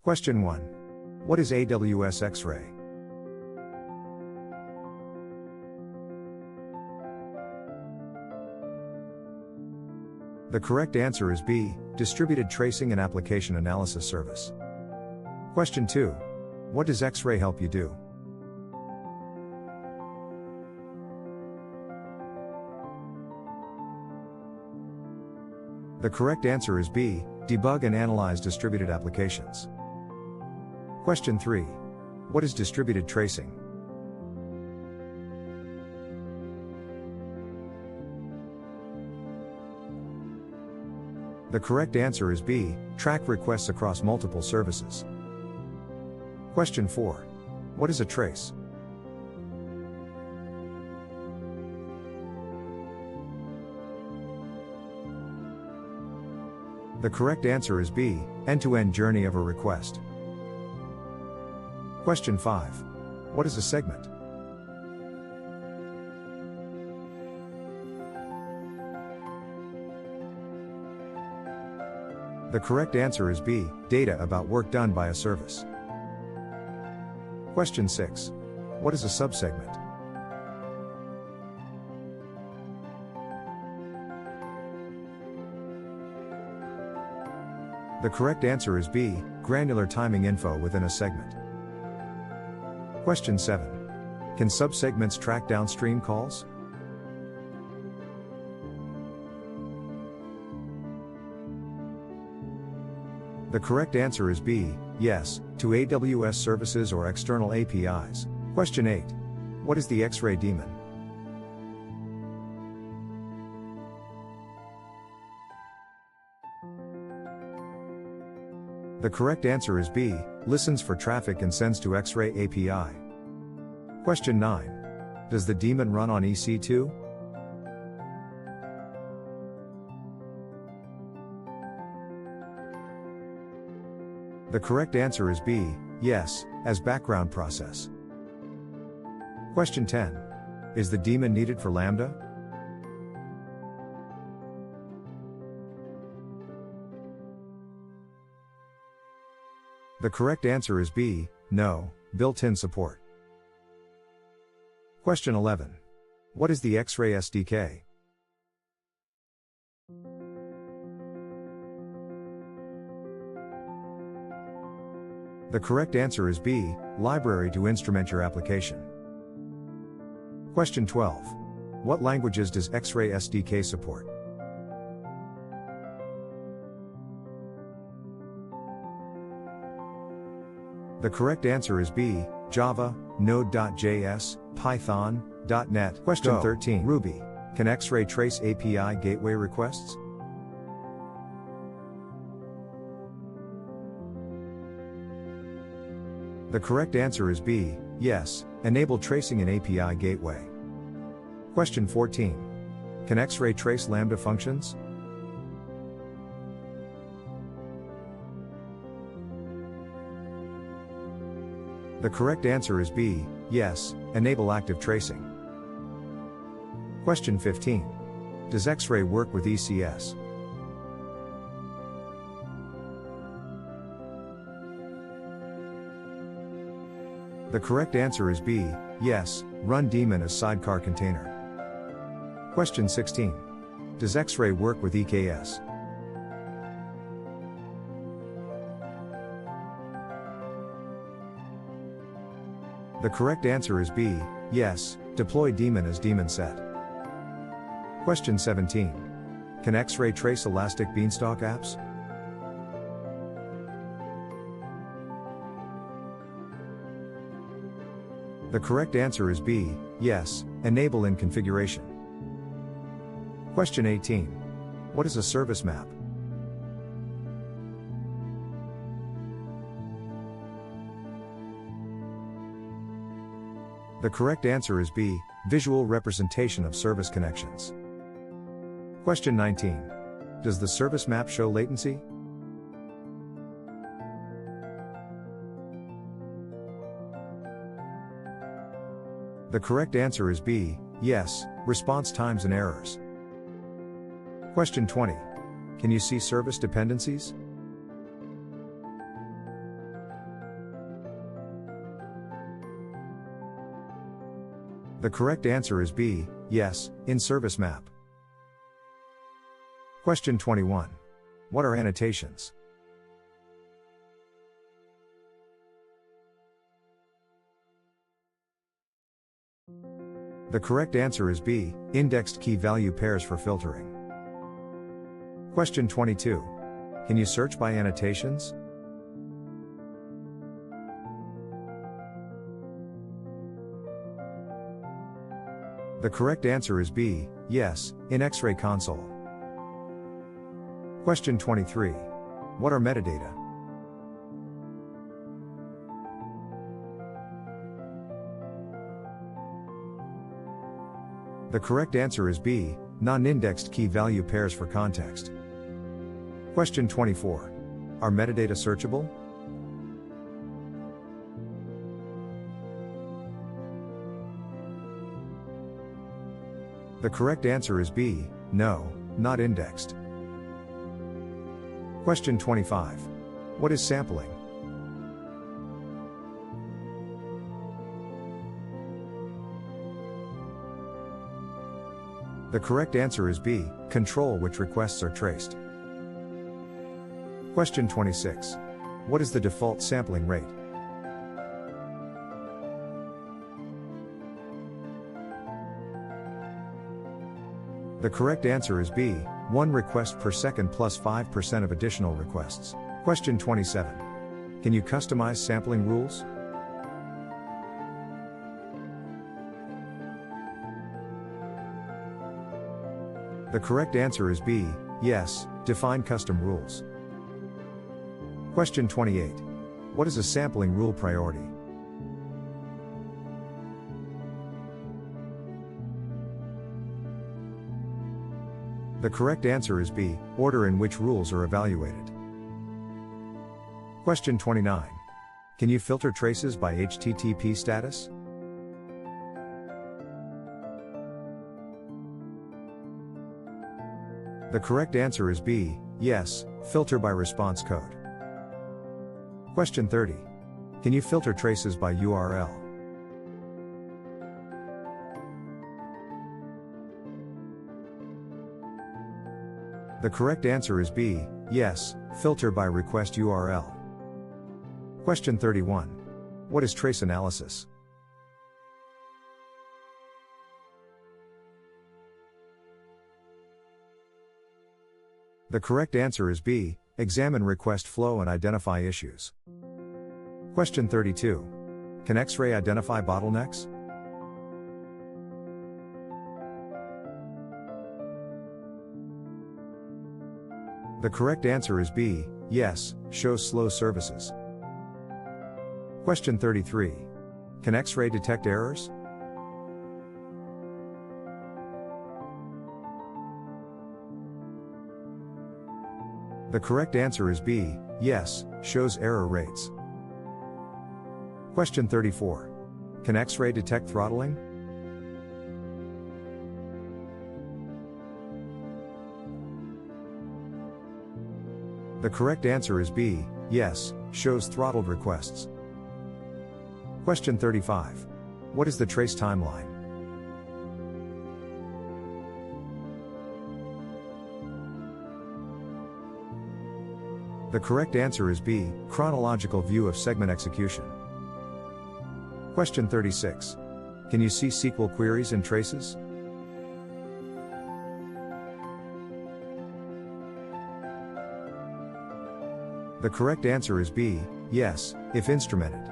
Question 1. What is AWS X-Ray? The correct answer is B, Distributed Tracing and Application Analysis Service. Question 2. What does X-Ray help you do? The correct answer is B, Debug and Analyze Distributed Applications. Question 3. What is distributed tracing? The correct answer is B, Track requests across multiple services. Question 4. What is a trace? The correct answer is B, end-to-end journey of a request. Question 5. What is a segment? The correct answer is B, data about work done by a service. Question 6. What is a subsegment? The correct answer is B, granular timing info within a segment. Question 7. Can subsegments track downstream calls? The correct answer is B, yes, to AWS services or external APIs. Question 8. What is the X-Ray daemon? The correct answer is B, listens for traffic and sends to X-Ray API. Question 9. Does the daemon run on EC2? The correct answer is B, yes, as background process. Question 10. Is the daemon needed for Lambda? The correct answer is B, no, built-in support. Question 11. What is the X-Ray SDK? The correct answer is B, library to instrument your application. Question 12. What languages does X-Ray SDK support? The correct answer is B, Java, Node.js, Python, .NET. Question 13. Ruby. Can X-Ray trace API gateway requests? The correct answer is B, yes, enable tracing in API gateway. Question 14. Can X-Ray trace Lambda functions? The correct answer is B, yes, enable active tracing. Question 15. Does X-Ray work with ECS? The correct answer is B, yes, run daemon as sidecar container. Question 16. Does X-Ray work with EKS? The correct answer is B, yes, deploy daemon as daemon set. Question 17. Can X-Ray trace elastic Beanstalk apps? The correct answer is B, yes, enable in configuration. Question 18. What is a service map? The correct answer is B, visual representation of service connections. Question 19. Does the service map show latency? The correct answer is B, yes, response times and errors. Question 20. Can you see service dependencies? The correct answer is B, yes, in service map. Question 21. What are annotations? The correct answer is B, indexed key value pairs for filtering. Question 22. Can you search by annotations? The correct answer is B, yes, in X-Ray console. Question 23. What are metadata? The correct answer is B, non-indexed key value pairs for context. Question 24. Are metadata searchable? The correct answer is B, no, not indexed. Question 25. What is sampling? The correct answer is B, control which requests are traced. Question 26. What is the default sampling rate? The correct answer is B, 1 request per second plus 5% of additional requests. Question 27. Can you customize sampling rules? The correct answer is B, yes, define custom rules. Question 28. What is a sampling rule priority? The correct answer is B, order in which rules are evaluated. Question 29. Can you filter traces by HTTP status? The correct answer is B, yes, filter by response code. Question 30. Can you filter traces by URL? The correct answer is B, yes, filter by request URL. Question 31. What is trace analysis? The correct answer is B, examine request flow and identify issues. Question 32. Can X-Ray identify bottlenecks? The correct answer is B, yes, shows slow services. Question 33. Can X-Ray detect errors? The correct answer is B, yes, shows error rates. Question 34. Can X-Ray detect throttling? The correct answer is B, yes, shows throttled requests. Question 35. What is the trace timeline? The correct answer is B, chronological view of segment execution. Question 36. Can you see SQL queries and traces? The correct answer is B, yes, if instrumented.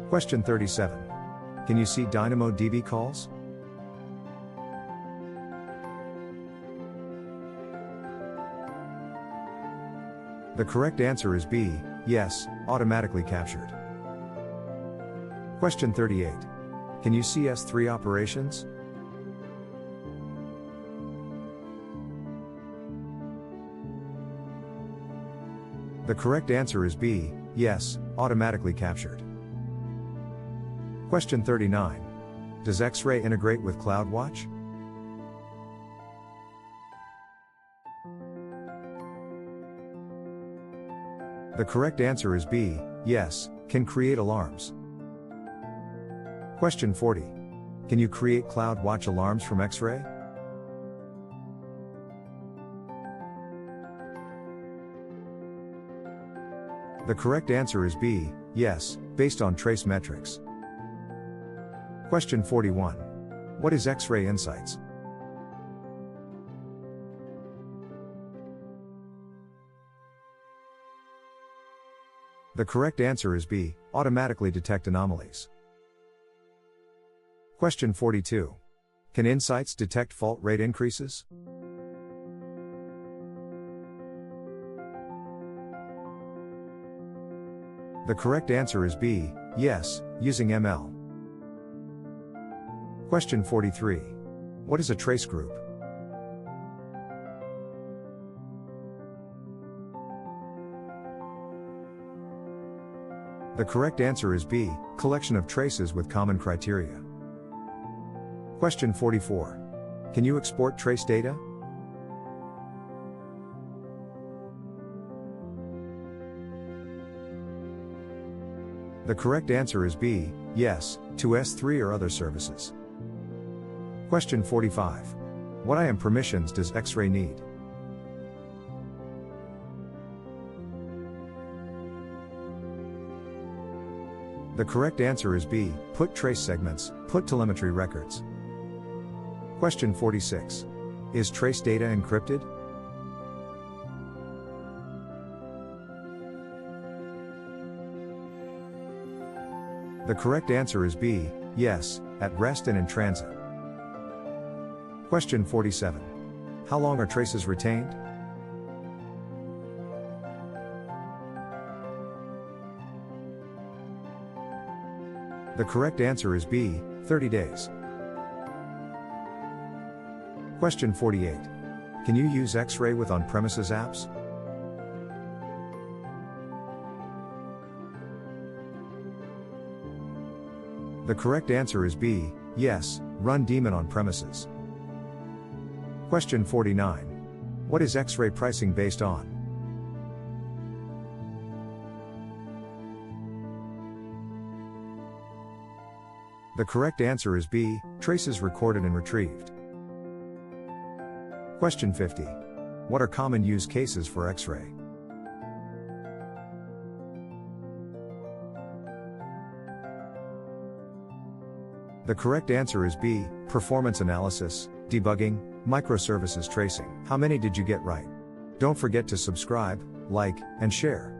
Question 37. Can you see DynamoDB calls? The correct answer is B, yes, automatically captured. Question 38. Can you see S3 operations? The correct answer is B, yes, automatically captured. Question 39. Does X-Ray integrate with CloudWatch? The correct answer is B, yes, can create alarms. Question 40. Can you create CloudWatch alarms from X-Ray? The correct answer is B, yes, based on trace metrics. Question 41. What is X-Ray Insights? The correct answer is B, automatically detect anomalies. Question 42. Can Insights detect fault rate increases? The correct answer is B, yes, using ML. Question 43. What is a trace group? The correct answer is B, collection of traces with common criteria. Question 44. Can you export trace data? The correct answer is B, yes, to S3 or other services. Question 45. What IAM permissions does X-Ray need? The correct answer is B, put trace segments, put telemetry records. Question 46. Is trace data encrypted? The correct answer is B, yes, at rest and in transit. Question 47. How long are traces retained? The correct answer is B, 30 days. Question 48. Can you use X-Ray with on-premises apps? The correct answer is B, yes, run Daemon on premises. Question 49. What is X-Ray pricing based on? The correct answer is B, traces recorded and retrieved. Question 50. What are common use cases for X-Ray? The correct answer is B, performance analysis, debugging, microservices tracing. How many did you get right? Don't forget to subscribe, like, and share.